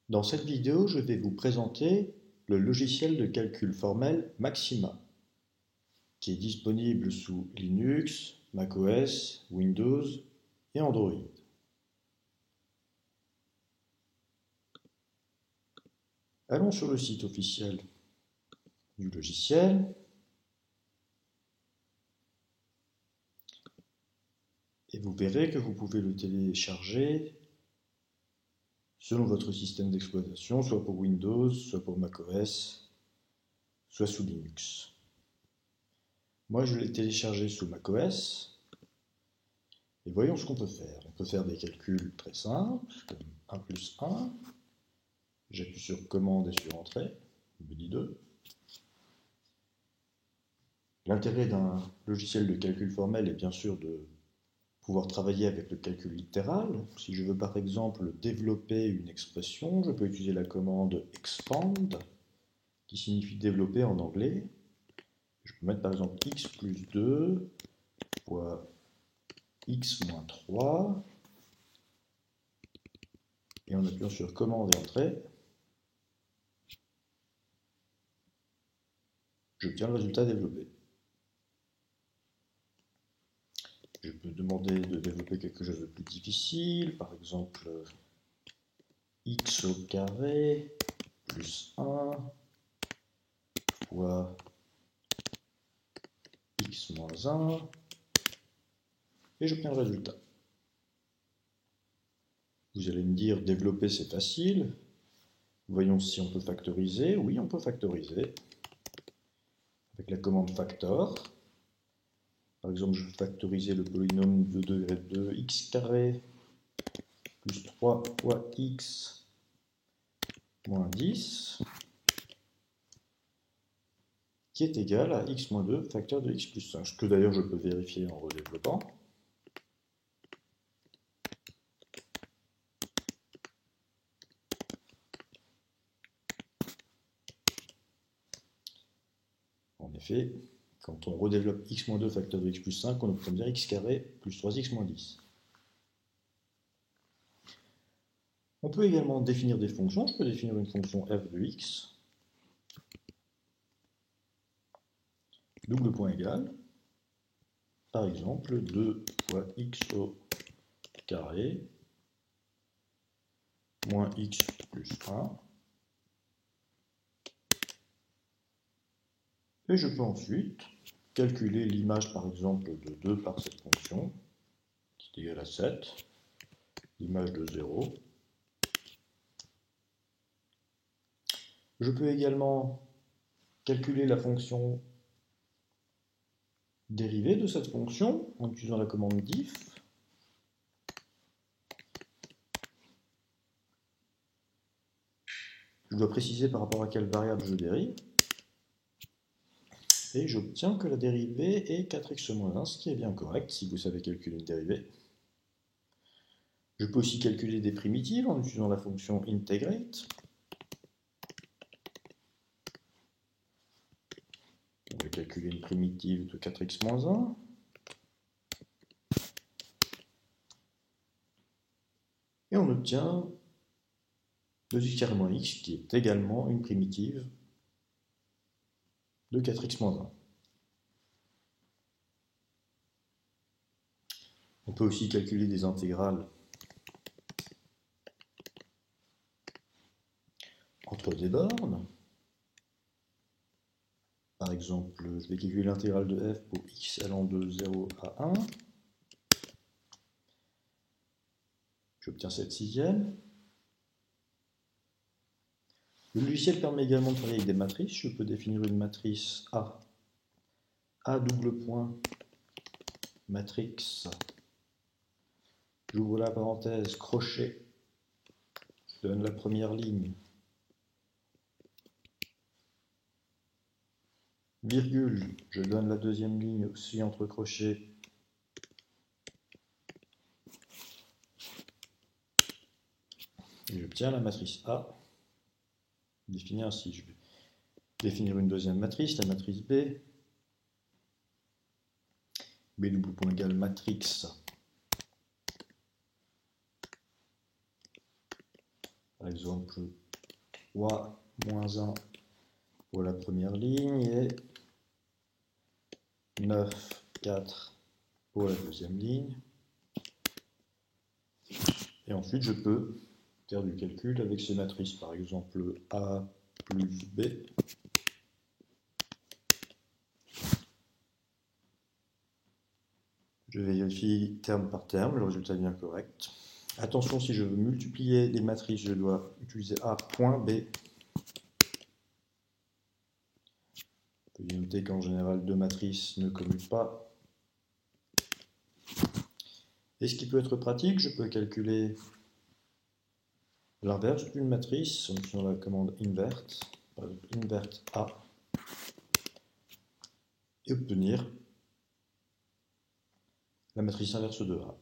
Dans cette vidéo, je vais vous présenter le logiciel de calcul formel Maxima, qui est disponible sous Linux, macOS, Windows et Android. Allons sur le site officiel du logiciel et vous verrez que vous pouvez le télécharger selon votre système d'exploitation, soit pour Windows, soit pour macOS, soit sous Linux. Moi, je l'ai téléchargé sous macOS. Et voyons ce qu'on peut faire. On peut faire des calculs très simples, comme 1 plus 1. J'appuie sur commande et sur entrée. Il me dit 2. L'intérêt d'un logiciel de calcul formel est bien sûr de pouvoir travailler avec le calcul littéral. Si je veux par exemple développer une expression, je peux utiliser la commande expand, qui signifie développer en anglais. Je peux mettre par exemple x plus 2 fois x moins 3. Et en appuyant sur commande et entrée, j'obtiens le résultat développé. Je peux demander de développer quelque chose de plus difficile, par exemple x au carré plus 1 fois x moins 1, et j'obtiens le résultat. Vous allez me dire, développer c'est facile. Voyons si on peut factoriser. Oui, on peut factoriser avec la commande factor. Par exemple, je vais factoriser le polynôme de degré 2 x carré plus 3 fois x moins 10, qui est égal à x moins 2 facteur de x plus 5, ce que d'ailleurs je peux vérifier en redéveloppant. En effet, quand on redéveloppe x moins 2 facteur de x plus 5, on obtient bien x carré plus 3x moins 10. On peut également définir des fonctions. Je peux définir une fonction f de x, double point égal, par exemple 2 fois x au carré moins x plus 1. Et je peux ensuite calculer l'image par exemple de 2 par cette fonction, qui est égale à 7, l'image de 0. Je peux également calculer la fonction dérivée de cette fonction en utilisant la commande diff. Je dois préciser par rapport à quelle variable je dérive. Et j'obtiens que la dérivée est 4x-1, ce qui est bien correct si vous savez calculer une dérivée. Je peux aussi calculer des primitives en utilisant la fonction integrate. On va calculer une primitive de 4x-1. Et on obtient 2x carré moins x, qui est également une primitive de 4x-1. On peut aussi calculer des intégrales entre des bornes. Par exemple, je vais calculer l'intégrale de f pour x allant de 0 à 1. J'obtiens 7/6. Le logiciel permet également de travailler avec des matrices. Je peux définir une matrice A double point, matrix, j'ouvre la parenthèse, crochet, je donne la première ligne, virgule, je donne la deuxième ligne aussi entre crochets, et j'obtiens la matrice A, définie ainsi. Je vais définir une deuxième matrice, la matrice B, B double point égale matrix par exemple 3 moins 1 pour la première ligne et 9, 4 pour la deuxième ligne. Et ensuite, je peux faire du calcul avec ces matrices, par exemple A plus B. Je vérifie terme par terme, le résultat est bien correct. Attention, si je veux multiplier les matrices, je dois utiliser A point B. Veuillez noter qu'en général, deux matrices ne commutent pas. Et ce qui peut être pratique, je peux calculer l'inverse d'une matrice en utilisant la commande invert, par exemple invert A, et obtenir la matrice inverse de A.